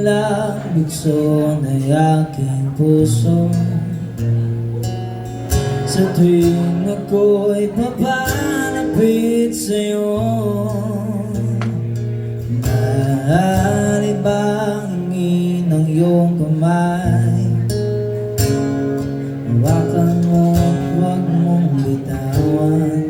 lang bukso ng aking puso. Sa tuwing ako'y papalapit sa'yo, maaari bang hingin ang iyong kamay? Hawakan mo, huwag mong bitawan.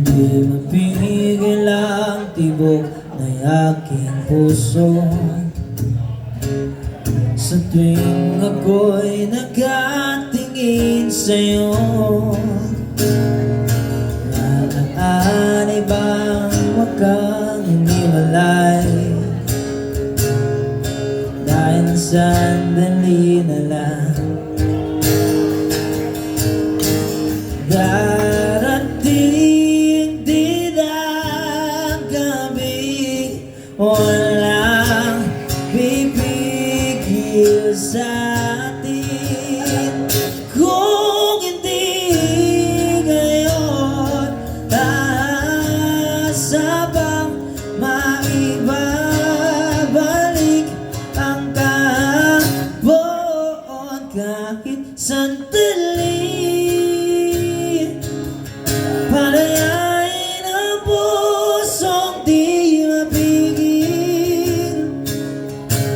Hindi mapigil ang tibok ng aking puso. Sa tuwing ako'y nakatingin sa'yo, maaari bang huwag kang hiniwalay? Dahil sandali na lang darating din ang gabi, walang pipigil sa atin. Kung hindi ngayon, asa bang maibabalik ang kahapon kahit sandali? Palayain ang pusong di mapigil.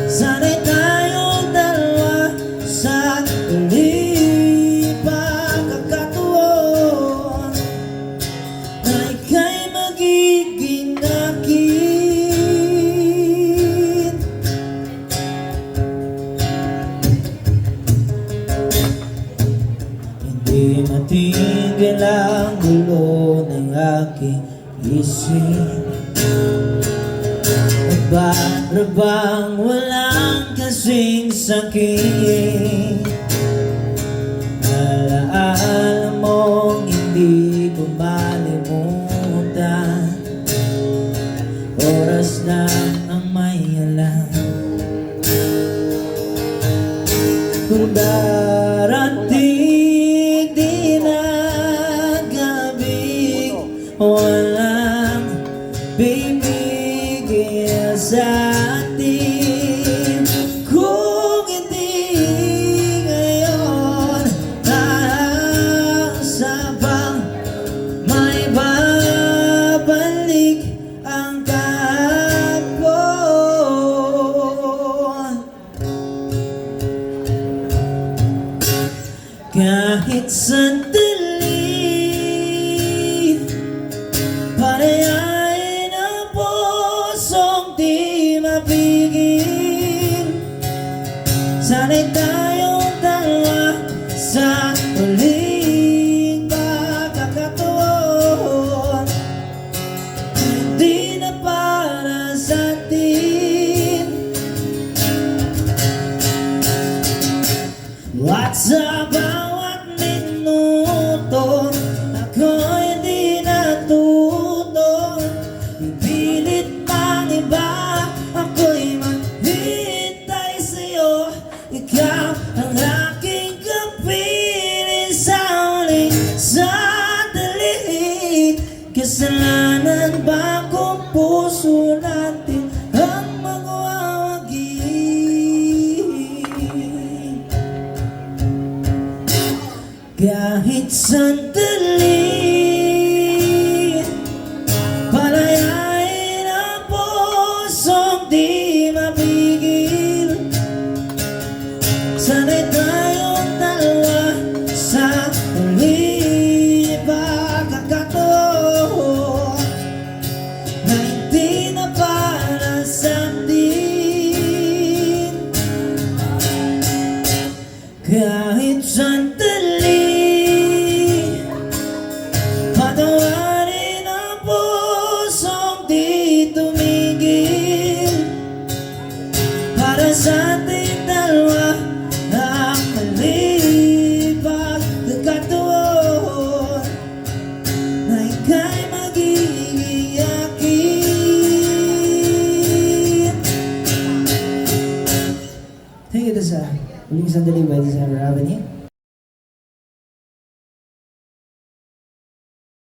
Sana'y tayong dalawa sa tuloy pagkakataon na ika'y magiging akin. Hindi matigil ang gulo ng aking isip. Para bang walang kasing sakit? Alaala mong hindi ko malimutan. Oras lang ang may alam. Kung darating din ang gabi, walang pipigil sa atin. Kung hindi ngayon, asa bang may babalik ang kahapon? Kahit sandali, palayain ang pusong di mapigil. Sana'y tayong dalawa sa uling pagkakataon na hindi na para sa atin. At sa bawat minuto, ako'y di natuto ipilit ng iba. Ako'y maghihintay sa'yo. Ikaw ang aking kapiling sa uling sandali. Kasalanan ba kung puso natin ang magwawagi? Kahit sandali, palayain ang pusong di mapigil. Sana'y tayong dalawa sa uling pagkakataon na hindi na para sa atin. Kahit sandali, patawarin ang pusong di tumigil. Para sa ating dalawa ang mali pagkakataon na ika'y magiging akin. sa Huling Sandali by December Avenue.